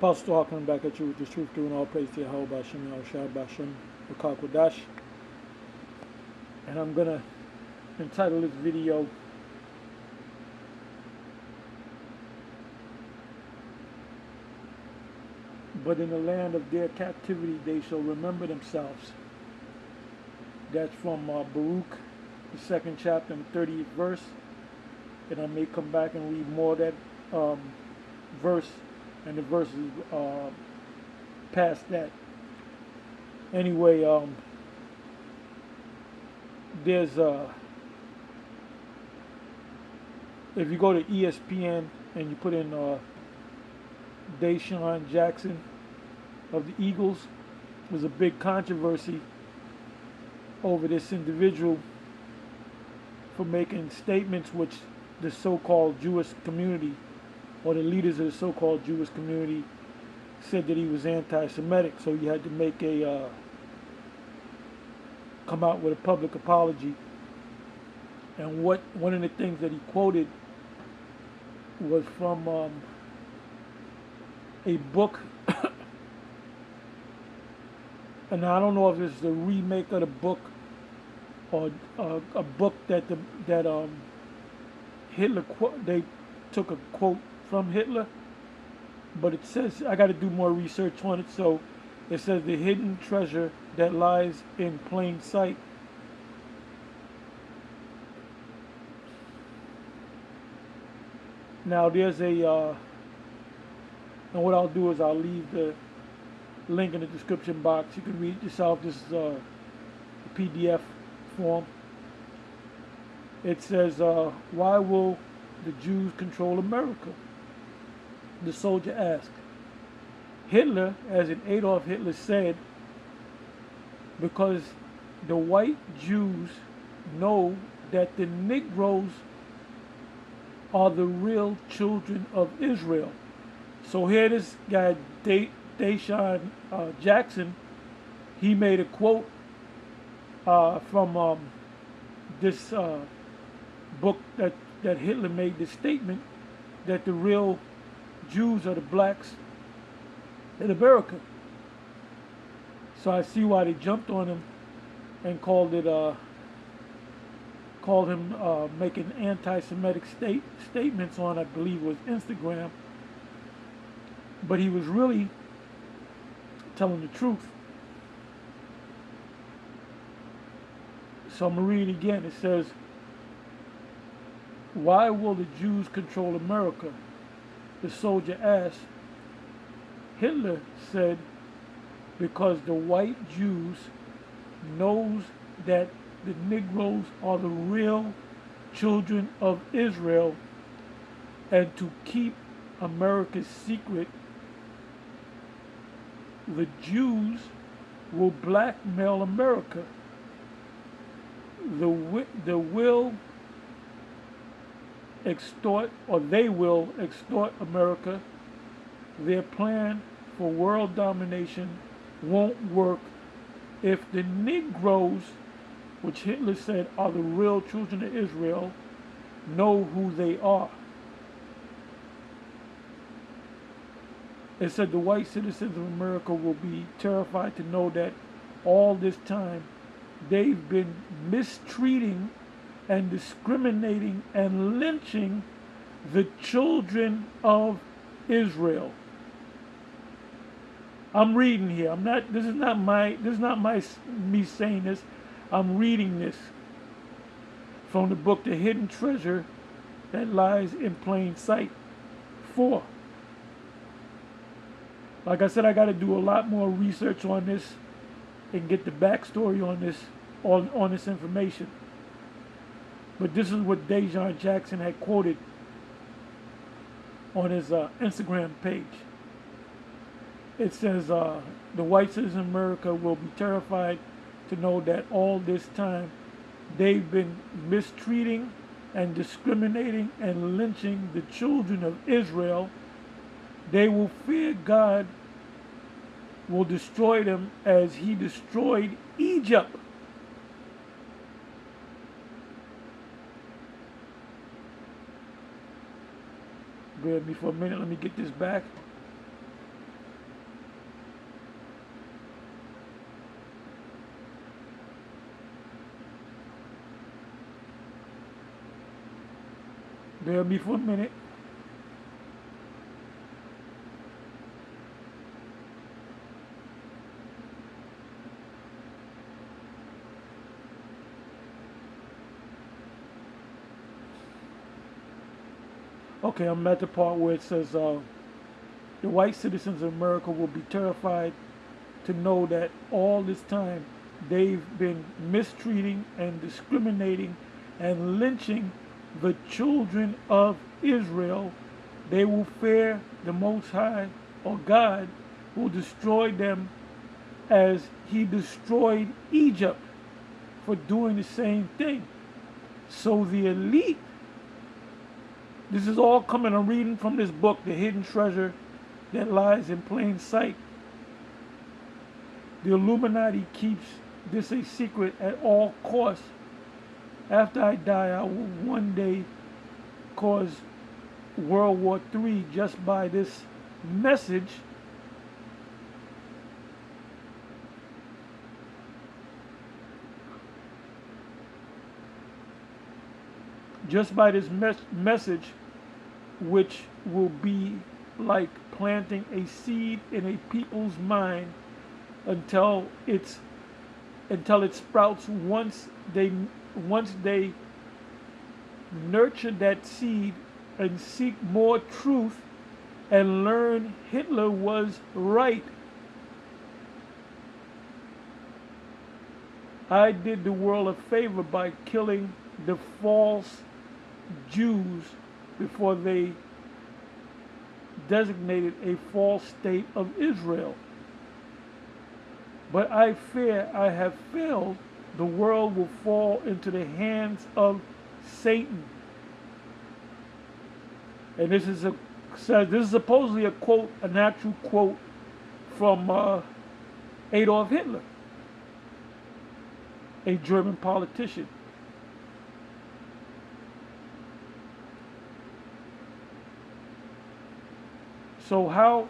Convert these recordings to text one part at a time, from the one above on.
Apostle talking back at you with the truth, doing all praise to Yahweh Bashem, Yahushua Bashem, Wakakwadash. And I'm going to entitle this video, But in the land of their captivity they shall remember themselves. That's from Baruch, the 2nd chapter and 30th verse. And I may come back and read more of that verse and the verses past that. Anyway, there's if you go to ESPN and you put in Deshaun Jackson of the Eagles, there's a big controversy over this individual for making statements which the so-called Jewish community, or the leaders of the so-called Jewish community, said that he was anti-Semitic. So you had to make a come out with a public apology. And one of the things that he quoted was from a book, and I don't know if it's the remake of the book or a book that Hitler they took a quote from Hitler, but it says, I got to do more research on it. So it says the hidden treasure that lies in plain sight. Now there's a and what I'll do is I'll leave the link in the description box. You can read it yourself. This is a PDF form. It says, why will the Jews control America? The soldier asked. Hitler, as in Adolf Hitler, said, because the white Jews know that the Negroes are the real children of Israel. So here this guy, Deshaun Jackson, he made a quote from this book that Hitler made this statement that the real Jews are the blacks in America. So I see why they jumped on him and called him making anti-Semitic statements on, I believe it was Instagram. But he was really telling the truth. So I'm going to read it again. It says, why will the Jews control America? The soldier asked. Hitler said, because the white Jews knows that the Negroes are the real children of Israel, and to keep America's secret, the Jews will blackmail America. They will extort America. Their plan for world domination won't work if the Negroes, which Hitler said are the real children of Israel, know who they are. It said the white citizens of America will be terrified to know that all this time they've been mistreating and discriminating and lynching the children of Israel. I'm reading here. This is not me saying this. I'm reading this from the book The Hidden Treasure That Lies in Plain Sight 4. Like I said, I got to do a lot more research on this and get the backstory on this information. But this is what Deshaun Jackson had quoted on his Instagram page. It says, the white citizens of America will be terrified to know that all this time they've been mistreating and discriminating and lynching the children of Israel. They will fear God will destroy them as he destroyed Egypt. Bear with me for a minute. Let me get this back. Bear with me for a minute. Okay, I'm at the part where it says the white citizens of America will be terrified to know that all this time they've been mistreating and discriminating and lynching the children of Israel. They will fear the Most High, or God, will destroy them as he destroyed Egypt for doing the same thing. So the elite, this is all coming, I'm reading from this book, The Hidden Treasure That Lies in Plain Sight. The Illuminati keeps this a secret at all costs. After I die, I will one day cause World War III just by this message. Just by this message, which will be like planting a seed in a people's mind until it sprouts. Once they nurture that seed and seek more truth and learn Hitler was right. I did the world a favor by killing the false Jews before they designated a false state of Israel. But I fear I have failed. The world will fall into the hands of Satan. And this is supposedly a quote, an actual quote from Adolf Hitler, a German politician. So how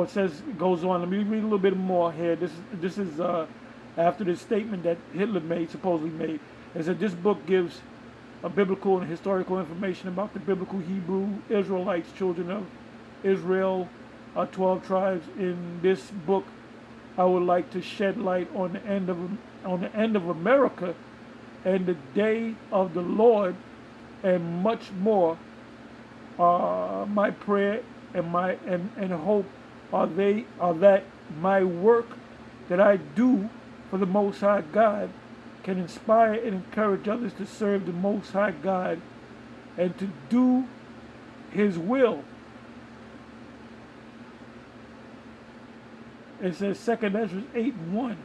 it says, it goes on. Let me read a little bit more here. This is after this statement that Hitler supposedly made. It said this book gives a biblical and historical information about the biblical Hebrew Israelites, children of Israel, 12 tribes. In this book, I would like to shed light on the end of America and the day of the Lord, and much more. My prayer and hope are that my work that I do for the Most High God can inspire and encourage others to serve the Most High God and to do His will. It says 2 Ezra 8:1,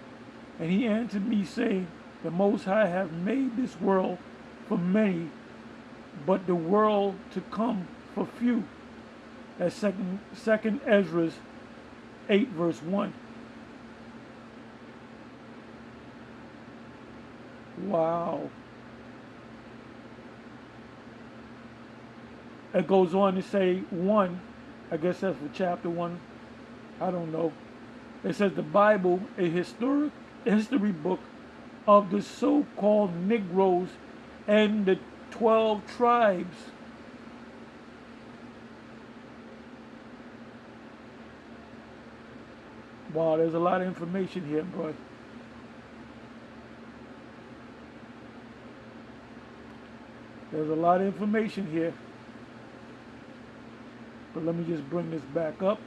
and he answered me, saying, the Most High have made this world for many, but the world to come for few. That's 2 Ezra 8 verse 1. Wow. It goes on to say 1, I guess that's for chapter 1, I don't know. It says the Bible, a history book of the so-called Negroes and the 12 tribes. Wow, there's a lot of information here, boy. There's a lot of information here. But let me just bring this back up.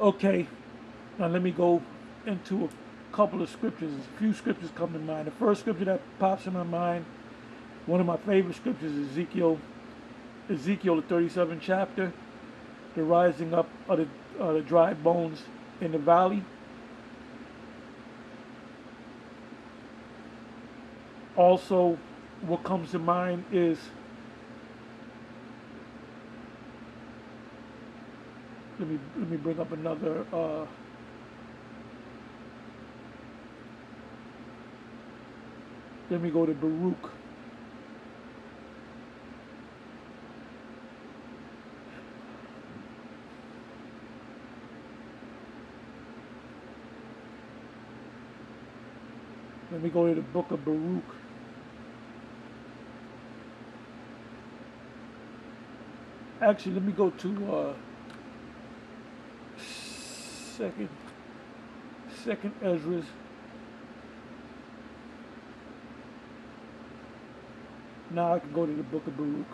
Okay, now let me go into a couple of scriptures. A few scriptures come to mind. The first scripture that pops in my mind, one of my favorite scriptures, is Ezekiel, the 37th chapter, the rising up of the dry bones in the valley. Also, what comes to mind is, let me bring up another Let me go to Baruch. Let me go to the book of Baruch. Actually, let me go to second Ezra. Now I can go to the book of Baruch.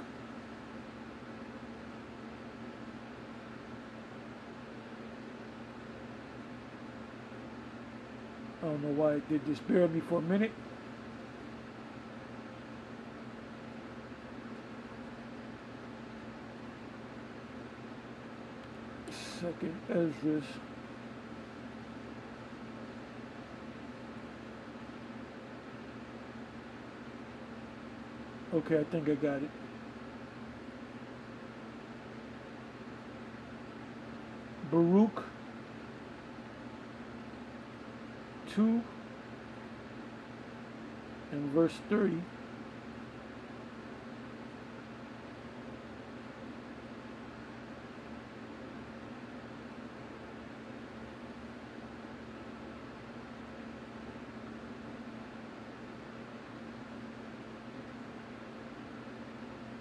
I don't know why it did this. Bear with me for a minute. Second Ezra. Okay, I think I got it. Baruch 2 and verse 30.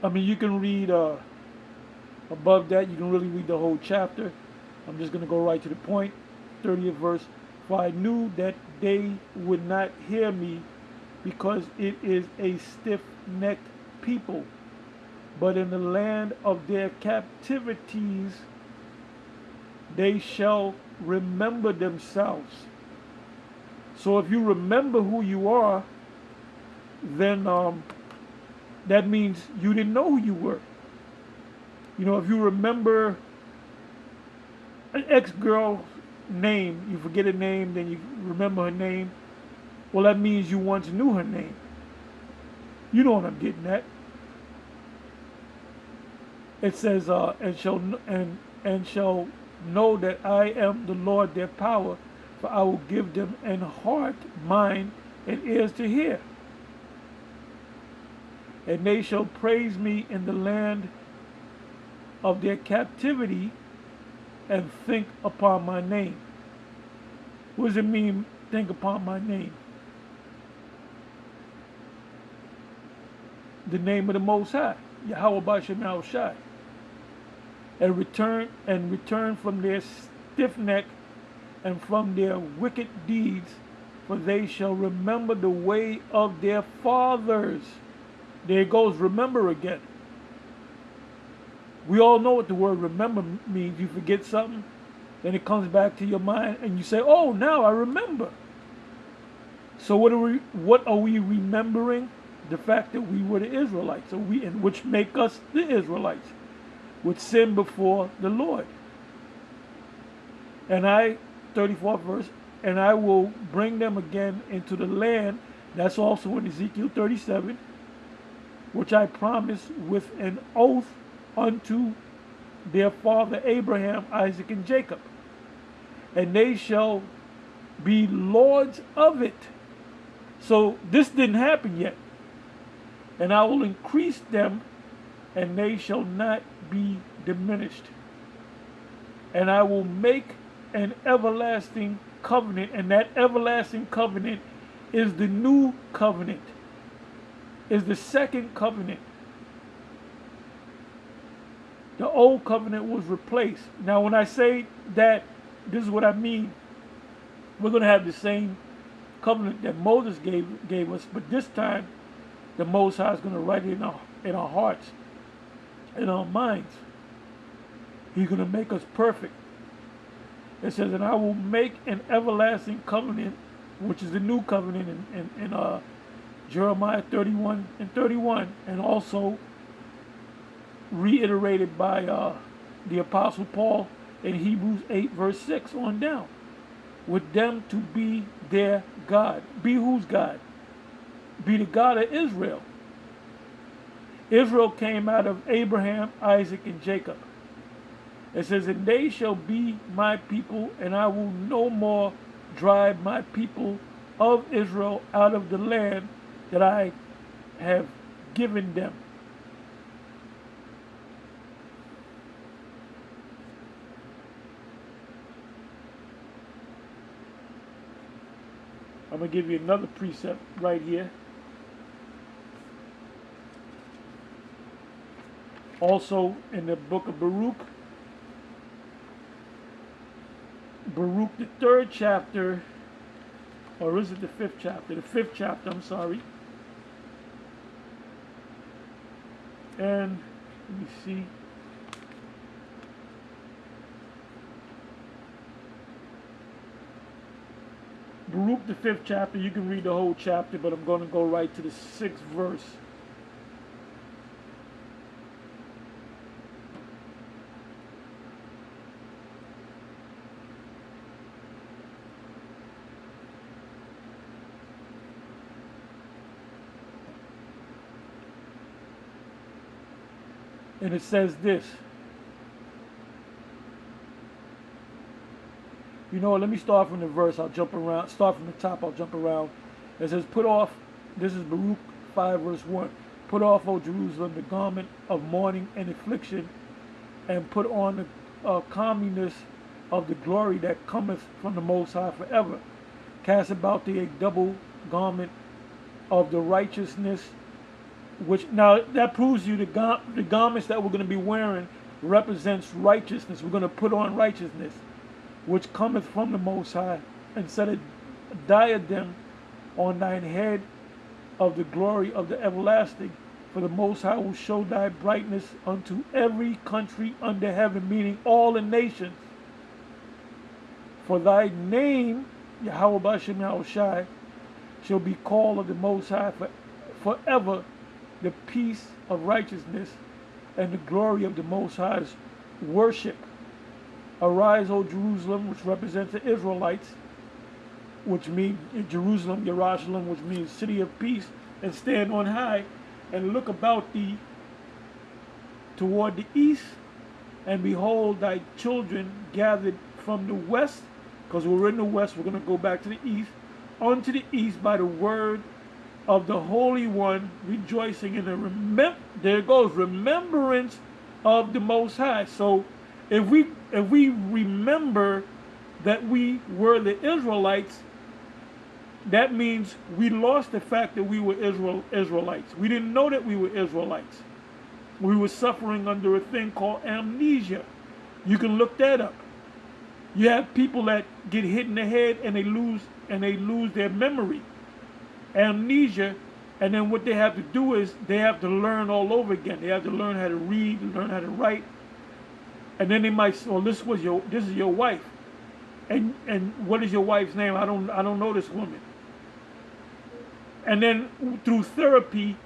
I mean, you can read above that, you can really read the whole chapter. I'm just going to go right to the point. 30th verse. For I knew that they would not hear me, because it is a stiff-necked people. But in the land of their captivities they shall remember themselves. So if you remember who you are, then that means you didn't know who you were. You know, if you remember an ex-girl's name, you forget her name, then you remember her name, well, that means you once knew her name. You know what I'm getting at. It says, and shall know that I am the Lord their power, for I will give them an heart, mind, and ears to hear. And they shall praise me in the land of their captivity, and think upon my name. What does it mean, think upon my name? The name of the Most High, Yahweh B'Shem Shai. And return from their stiff neck and from their wicked deeds, for they shall remember the way of their fathers. There it goes, remember again. We all know what the word remember means. You forget something, then it comes back to your mind, and you say, oh, now I remember. So what are we remembering? The fact that we were the Israelites, which make us the Israelites, which sin before the Lord. And 34th verse, and I will bring them again into the land, that's also in Ezekiel 37, which I promised with an oath unto their father Abraham, Isaac, and Jacob. And they shall be lords of it. So this didn't happen yet. And I will increase them, and they shall not be diminished. And I will make an everlasting covenant, and that everlasting covenant is the new covenant, is the second covenant. The old covenant was replaced. Now when I say that, this is what I mean. We're going to have the same covenant that Moses gave us, but this time the Most High is going to write it in our hearts, in our minds. He's going to make us perfect. It says, and I will make an everlasting covenant, which is the new covenant in Jeremiah 31 and 31, and also reiterated by the Apostle Paul in Hebrews 8 verse 6 on down. With them to be their God. Be whose God? Be the God of Israel. Israel came out of Abraham, Isaac, and Jacob. It says, and they shall be my people, and I will no more drive my people of Israel out of the land that I have given them. I'm going to give you another precept right here. Also in the book of Baruch, the 3rd chapter, or is it the 5th chapter? The 5th chapter, I'm sorry. And let me see. Baruch, the 5th chapter, you can read the whole chapter, but I'm going to go right to the 6th verse. And it says this. You know what, let me start from the verse, I'll jump around. Start from the top, I'll jump around. It says, put off, this is Baruch 5 verse 1. Put off, O Jerusalem, the garment of mourning and affliction, and put on the comeliness of the glory that cometh from the Most High forever. Cast about thee a double garment of the righteousness, which, now that proves you the garments that we're going to be wearing represents righteousness. We're going to put on righteousness, which cometh from the Most High, and set a diadem on thine head of the glory of the everlasting. For the Most High will show thy brightness unto every country under heaven, meaning all the nations. For thy name, Yahweh B'Shem Yahushai, shall be called of the Most High forever. The peace of righteousness and the glory of the Most High's worship. Arise, O Jerusalem, which represents the Israelites, which means Jerusalem, Yerushalayim, which means city of peace, and stand on high, and look about thee toward the east, and behold thy children gathered from the west, because we're in the west, we're going to go back to the east, unto the east by the word of the Holy One, rejoicing in the there it goes, remembrance of the Most High. So if we remember that we were the Israelites, that means we lost the fact that we were Israelites. We didn't know that we were Israelites. We were suffering under a thing called amnesia. You can look that up. You have people that get hit in the head and they lose their memory. Amnesia, and then what they have to do is they have to learn all over again. They have to learn how to read, learn how to write, and then they might say, well, this is your wife, and what is your wife's name? I don't know this woman. And then through therapy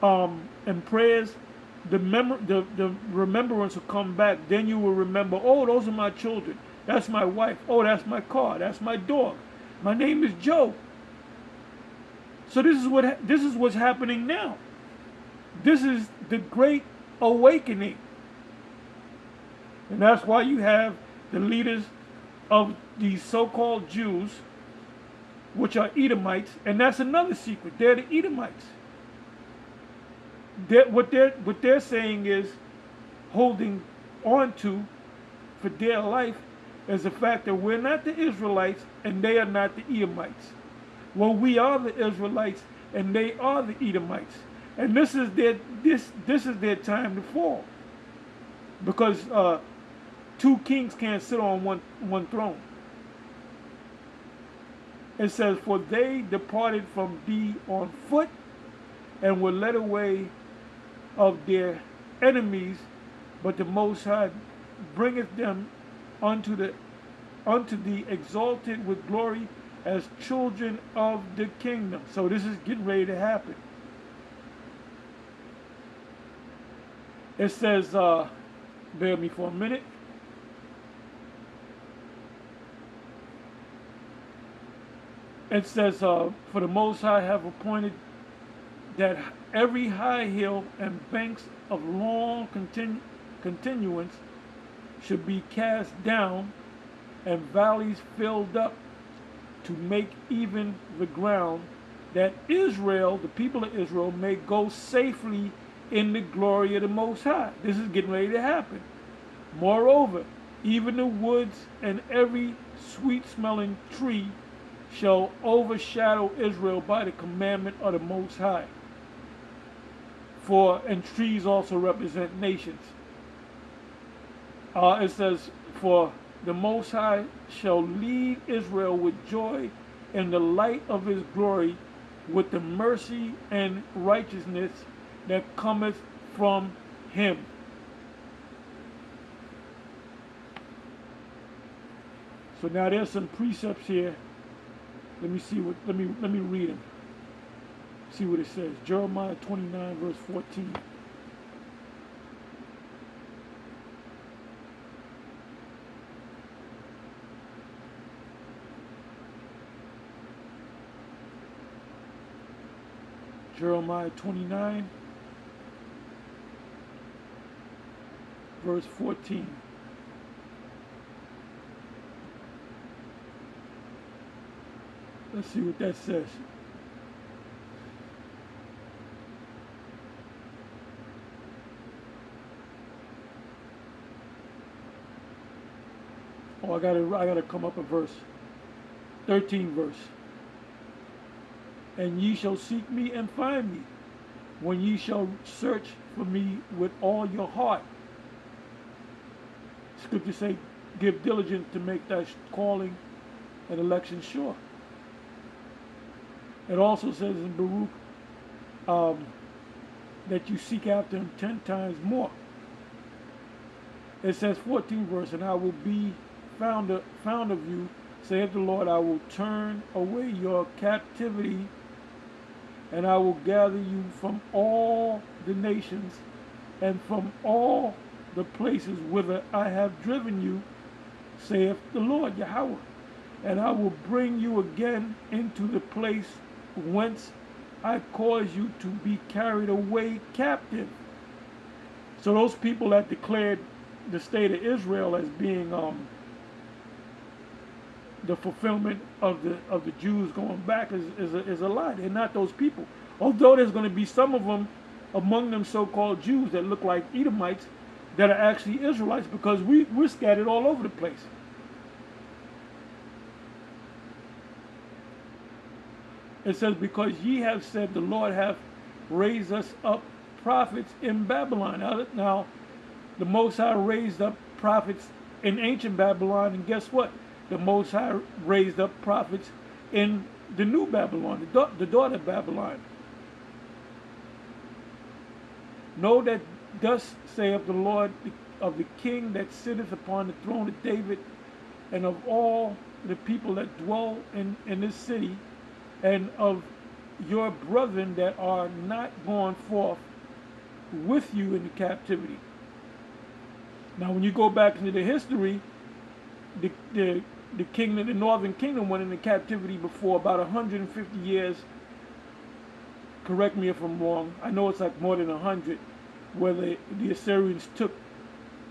and prayers, the remembrance will come back. Then you will remember, oh, those are my children. That's my wife. Oh, that's my car. That's my dog. My name is Joe. So this is what's happening now. This is the great awakening. And that's why you have the leaders of these so-called Jews, which are Edomites, and that's another secret. They're the Edomites. What they're saying is, holding on to for their life, is the fact that we're not the Israelites and they are not the Edomites. Well, we are the Israelites and they are the Edomites, and this is their time to fall, because two kings can't sit on one throne. It says, for they departed from thee on foot, and were led away of their enemies, but the Most High bringeth them unto thee exalted with glory as children of the kingdom. So this is getting ready to happen. It says, bear with me for a minute. It says, for the Most High have appointed that every high hill and banks of long continuance should be cast down, and valleys filled up, to make even the ground, that Israel, the people of Israel, may go safely in the glory of the Most High. This is getting ready to happen. Moreover, even the woods and every sweet-smelling tree shall overshadow Israel by the commandment of the Most High. And trees also represent nations. It says, for the Most High shall lead Israel with joy in the light of his glory, with the mercy and righteousness that cometh from him. So now there's some precepts here. Let me see what, let me read them. See what it says. Jeremiah 29 verse 14. Jeremiah 29 verse 14. Let's see what that says. Oh, I gotta come up a verse. 13 verse. And ye shall seek me and find me, when ye shall search for me with all your heart. Scripture say, give diligence to make thy calling and election sure. It also says in Baruch that you seek after him 10 times more. It says 14 verse, and I will be found of you, saith the Lord, I will turn away your captivity, and I will gather you from all the nations and from all the places whither I have driven you, saith the Lord Yahweh. And I will bring you again into the place whence I caused you to be carried away captive. So those people that declared the state of Israel as being the fulfillment of the Jews going back is a lie. They're not those people. Although there's going to be some of them among them so-called Jews that look like Edomites that are actually Israelites, because we're scattered all over the place. It says, because ye have said, the Lord hath raised us up prophets in Babylon. Now, the Most High raised up prophets in ancient Babylon, and guess what? The Most High raised up prophets in the new Babylon, the daughter of Babylon. Know that thus saith the Lord of the king that sitteth upon the throne of David, and of all the people that dwell in this city, and of your brethren that are not gone forth with you into captivity. Now, when you go back into the history, the kingdom, the northern kingdom, went into captivity before about 150 years. Correct me if I'm wrong. I know it's like more than 100, where the Assyrians took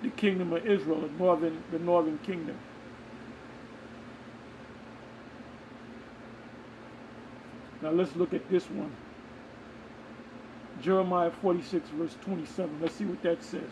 the kingdom of Israel, the northern kingdom. Now let's look at this one. Jeremiah 46 verse 27. Let's see what that says.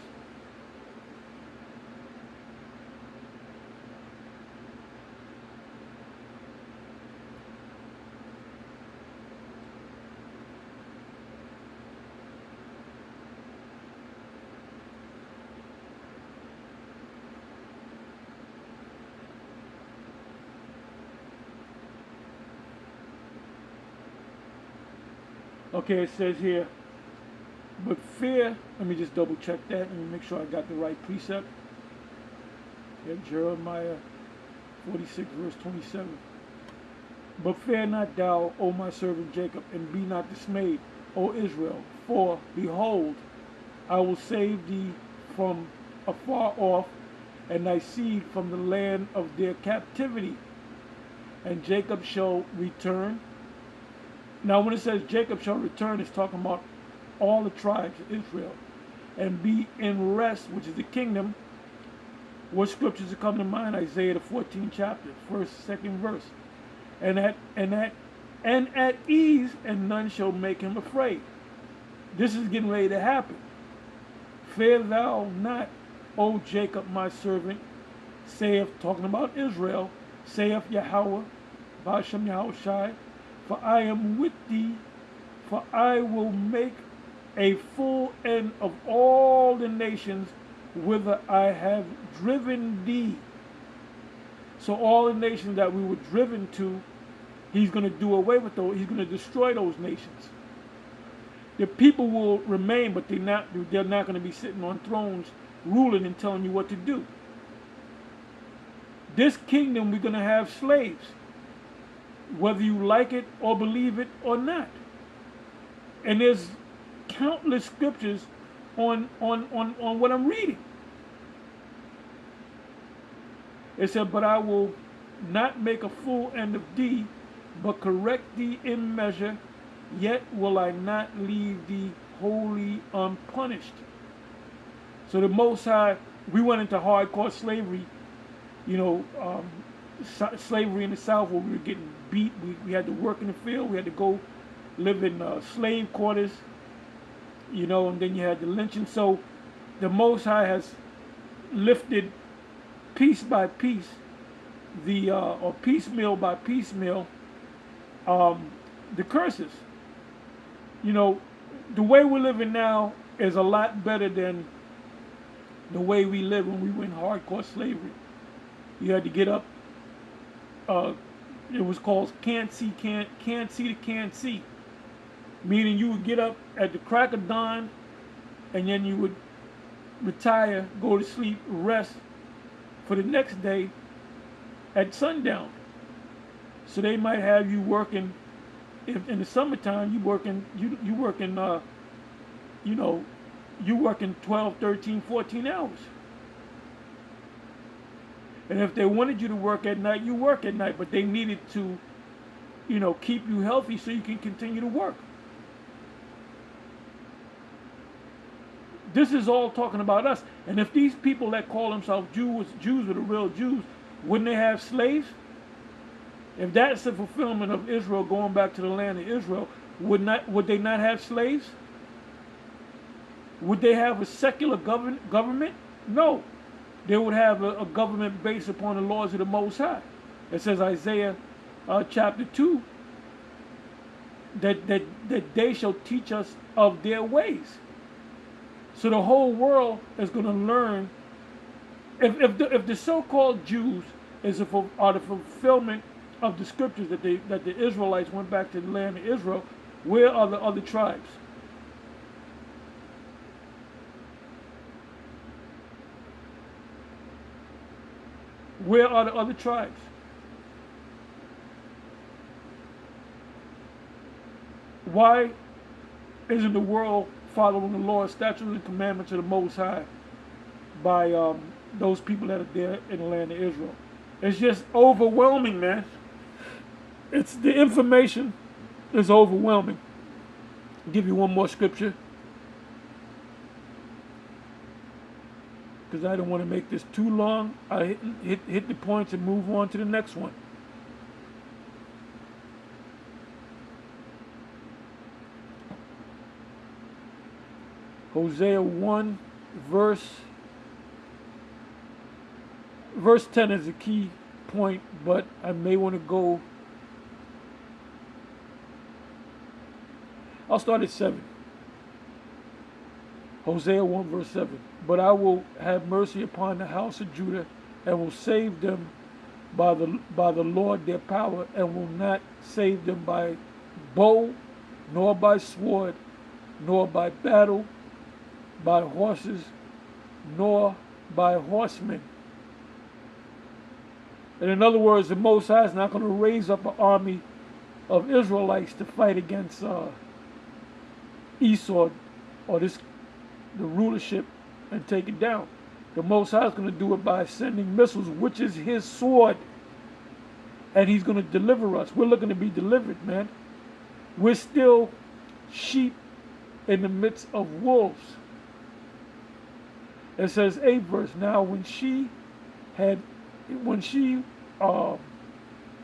Okay, it says here, but fear, let me just double check that. Let me make sure I got the right precept. Yeah, Jeremiah 46 verse 27. But fear not thou, O my servant Jacob, and be not dismayed, O Israel, for behold, I will save thee from afar off, and thy seed from the land of their captivity. And Jacob shall return. Now, when it says Jacob shall return, it's talking about all the tribes of Israel, and be in rest, which is the kingdom. What scriptures come to mind? Isaiah the 14th chapter, first, second verse. And that and at ease, and none shall make him afraid. This is getting ready to happen. Fear thou not, O Jacob, my servant, saith, talking about Israel, saith Yahweh, Bashem Yahushai, for I am with thee, for I will make a full end of all the nations whither I have driven thee. So all the nations that we were driven to, he's going to do away with those. He's going to destroy those nations. The people will remain, but they're not going to be sitting on thrones ruling and telling you what to do. This kingdom, we're going to have slaves, whether you like it or believe it or not. And there's countless scriptures on what I'm reading. It said, but I will not make a full end of thee, but correct thee in measure, yet will I not leave thee wholly unpunished. So the Most High, we went into hardcore slavery, slavery in the South, where we were getting beat. We had to work in the field. We had to go live in slave quarters, and then you had the lynching. So the Most High has lifted piece by piece, or piecemeal by piecemeal, the curses. The way we're living now is a lot better than the way we lived when we were in hardcore slavery. You had to get up. It was called can't see to can't see, meaning you would get up at the crack of dawn, and then you would retire, go to sleep, rest for the next day at sundown. So they might have you working. If in the summertime you working 12, 13, 14 hours. And if they wanted you to work at night, you work at night, but they needed to, keep you healthy so you can continue to work. This is all talking about us. And if these people that call themselves Jews were the real Jews, wouldn't they have slaves? If that's the fulfillment of Israel going back to the land of Israel, would they not have slaves? Would they have a secular government? No. They would have a government based upon the laws of the Most High. It says Isaiah chapter 2 that they shall teach us of their ways. So the whole world is going to learn. If the so-called Jews are the fulfillment of the scriptures that the Israelites went back to the land of Israel, where are the other tribes? Where are the other tribes? Why isn't the world following the law, statutes, and commandments of the Most High by those people that are there in the land of Israel? It's just overwhelming, man. It's the information is overwhelming. I'll give you one more scripture, because I don't want to make this too long. I hit the points and move on to the next one. Hosea 1, verse 10 is a key point, but I may want to go. I'll start at 7. Hosea 1, verse 7. But I will have mercy upon the house of Judah, and will save them by the Lord their power, and will not save them by bow, nor by sword, nor by battle, by horses, nor by horsemen. And in other words, the Most High is not going to raise up an army of Israelites to fight against Esau or the rulership and take it down. The Most High is going to do it by sending missiles, which is his sword, and he's going to deliver us. We're looking to be delivered, man. We're still sheep in the midst of wolves. It says 8 verse. Now when she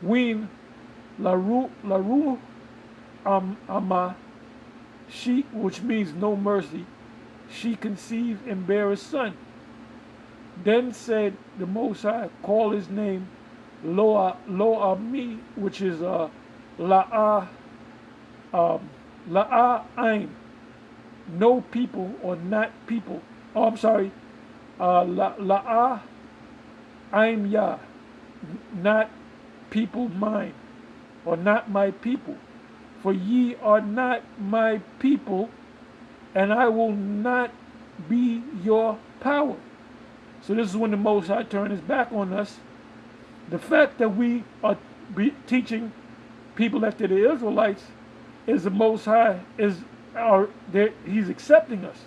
weaned Laru Ama, she, which means no mercy, she conceived and bare a son. Then said the Most High, call his name Lo-Ami, which is La'a La'aim, no people or not people. Oh, I'm sorry, La'a Aim Yah, not people mine, or not my people. For ye are not my people, and I will not be your power. So this is when the Most High turned his back on us. The fact that we are teaching people that they're the Israelites is the Most High he's accepting us.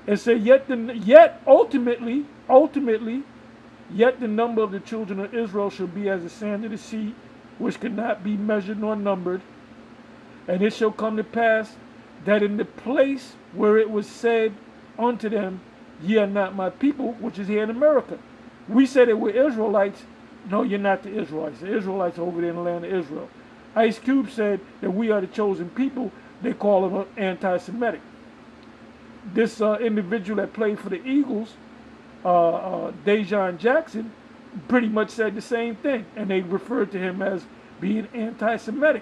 It said yet ultimately, yet the number of the children of Israel shall be as the sand of the sea, which cannot be measured nor numbered. And it shall come to pass that in the place where it was said unto them, ye are not my people, which is here in America. We said that we're Israelites. No, you're not the Israelites. The Israelites are over there in the land of Israel. Ice Cube said that we are the chosen people. They call him anti-Semitic. This individual that played for the Eagles, Dejon Jackson, pretty much said the same thing. And they referred to him as being anti-Semitic.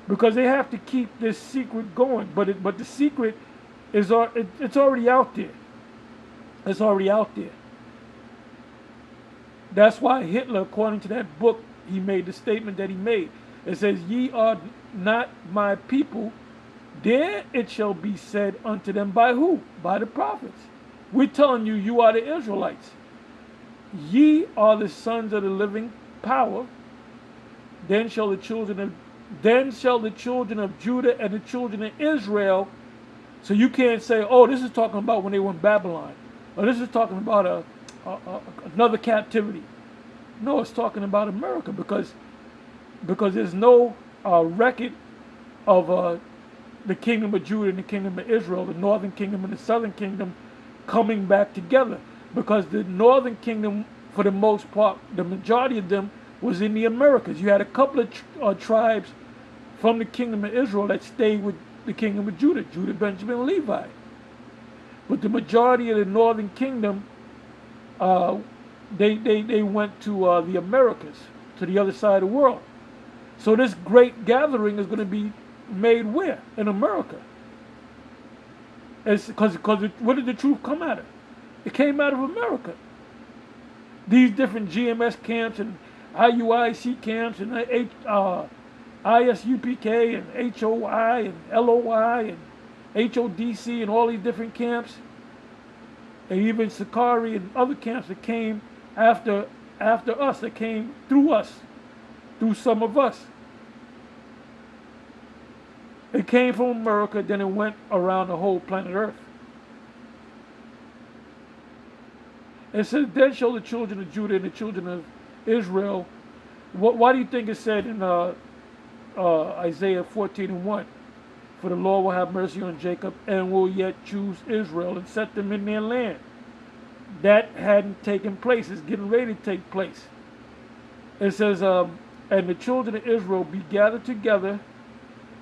Because they have to keep this secret going. But the secret is it's already out there. It's already out there. That's why Hitler, according to that book, he made the statement that he made. It says, ye are not my people, there it shall be said unto them by who? By the prophets. We're telling you, you are the Israelites. Ye are the sons of the living power. Then shall the children of Judah and the children of Israel. So you can't say, oh, this is talking about when they were in Babylon. Or this is talking about another captivity. No, it's talking about America because there's no record of the kingdom of Judah and the kingdom of Israel, the northern kingdom and the southern kingdom coming back together. Because the northern kingdom, for the most part, the majority of them was in the Americas. You had a couple of tribes from the kingdom of Israel that stayed with the kingdom of Judah, Benjamin, and Levi. But the majority of the northern kingdom, they went to the Americas, to the other side of the world. So this great gathering is going to be made where? In America. It's because where did the truth come out of? It came out of America. These different GMS camps and IUIC camps and ISUPK and HOI and LOI and HODC and all these different camps, and even Sakari and other camps that came after us, that came through us, through some of us. It came from America, then it went around the whole planet Earth. It says, then shall the children of Judah and the children of Israel. Why do you think it said in Isaiah 14:1? For the Lord will have mercy on Jacob and will yet choose Israel and set them in their land. That hadn't taken place. It's getting ready to take place. It says, and the children of Israel be gathered together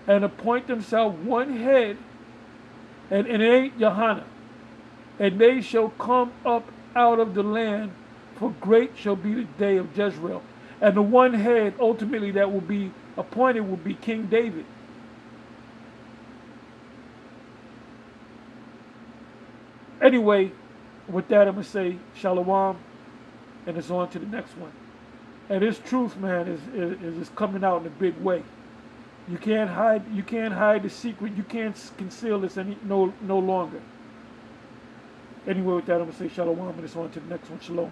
and appoint themselves one head, and it ain't Johanna, and they shall come up out of the land, for great shall be the day of Jezreel. And the one head ultimately that will be appointed will be King David. Anyway, with that I'm going to say shalom, and it's on to the next one. And this truth, man, is coming out in a big way. You can't hide the secret. You can't conceal this no longer. Anyway, with that I'm going to say shalom, and it's on to the next one. Shalom.